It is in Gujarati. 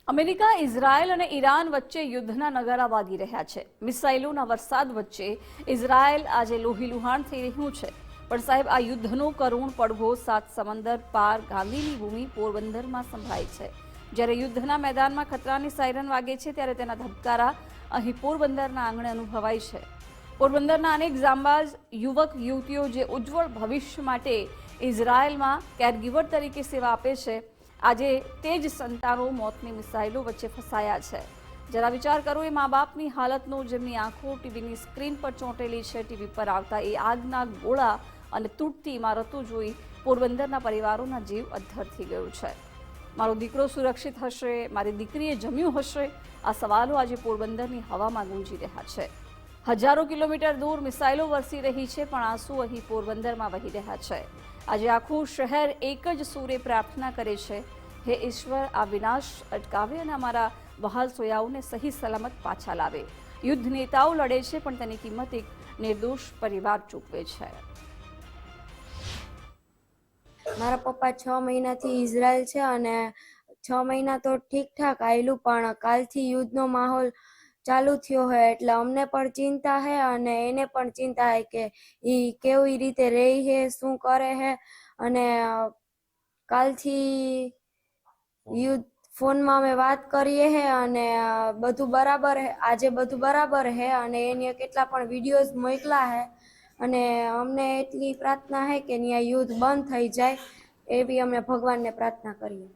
અમેરિકા, ઇઝરાયલ અને ઈરાન વચ્ચે યુદ્ધના નગારા વાગી રહ્યા છે. મિસાઇલોના વરસાદ વચ્ચે ઇઝરાયલ આજે લોહીલુહાણ થઈ રહ્યું છે. પણ સાહેબ, આ યુદ્ધનો કરુણ પડઘો સાત સમંદર પાર ગાંધીની ભૂમિ પોરબંદરમાં સંભળાય છે. જ્યારે યુદ્ધના મેદાનમાં ખતરાની સાયરન વાગે છે, ત્યારે તેના ધબકારા અહીં પોરબંદરના આંગણે અનુભવાય છે. પોરબંદરના અનેક જાંબાઝ યુવક યુવતીઓ જે ઉજ્જવળ ભવિષ્ય માટે ઇઝરાયલમાં કેરગીવર તરીકે સેવા આપે છે, આજે તે જ સંતાનો મોતની મિસાઇલો વચ્ચે ફસાયા છે. જરા વિચાર કરો એ મા બાપની હાલતનો, જેમની આંખો ટીવીની સ્ક્રીન પર ચોંટેલી છે. ટીવી પર આવતા એ આગના ગોળા અને તૂટતી ઇમારતો જોઈ પોરબંદરના પરિવારોના જીવ અદ્ધર થઈ ગયું છે. મારો દીકરો સુરક્ષિત હશે, મારી દીકરીએ જમ્યું હશે, આ સવાલો આજે પોરબંદરની હવામાં ગુંજી રહ્યા છે. હજારો કિલોમીટર દૂર મિસાઇલો વરસી રહી છે, પણ આંસુ અહીં પોરબંદરમાં વહી રહ્યા છે. આજે આખું શહેર એક જ સૂરે પ્રાર્થના કરે છે, હે ઈશ્વર, આ વિનાશ અટકાવે અને અમારા વહાલ સોયાઓને સહી સલામત પાછા લાવે. યુદ્ધ નેતાઓ લડે છે, પણ તેની કિંમત એક નિર્દોષ પરિવાર ચૂકવે છે. મારા પપ્પા 6 મહિનાથી ઇઝરાયલ છે અને 6 મહિના તો ઠીકઠાક આવેલું, પણ કાલથી યુદ્ધનો માહોલ ચાલુ થયો હોય એટલે અમને પણ ચિંતા છે અને એને પણ ચિંતા છે કે એ કેવી રીતે રહી છે, શું કરે છે. અને કાલથી યુદ્ધ ફોનમાં અમે વાત કરીએ છે અને બધું બરાબર છે. આજે બધું બરાબર છે અને એને કેટલા પણ વિડીયોઝ મોકલા છે અને અમને એટલી પ્રાર્થના છે કે ત્યાં યુદ્ધ બંધ થઈ જાય, એવી અમે ભગવાનને પ્રાર્થના કરીએ.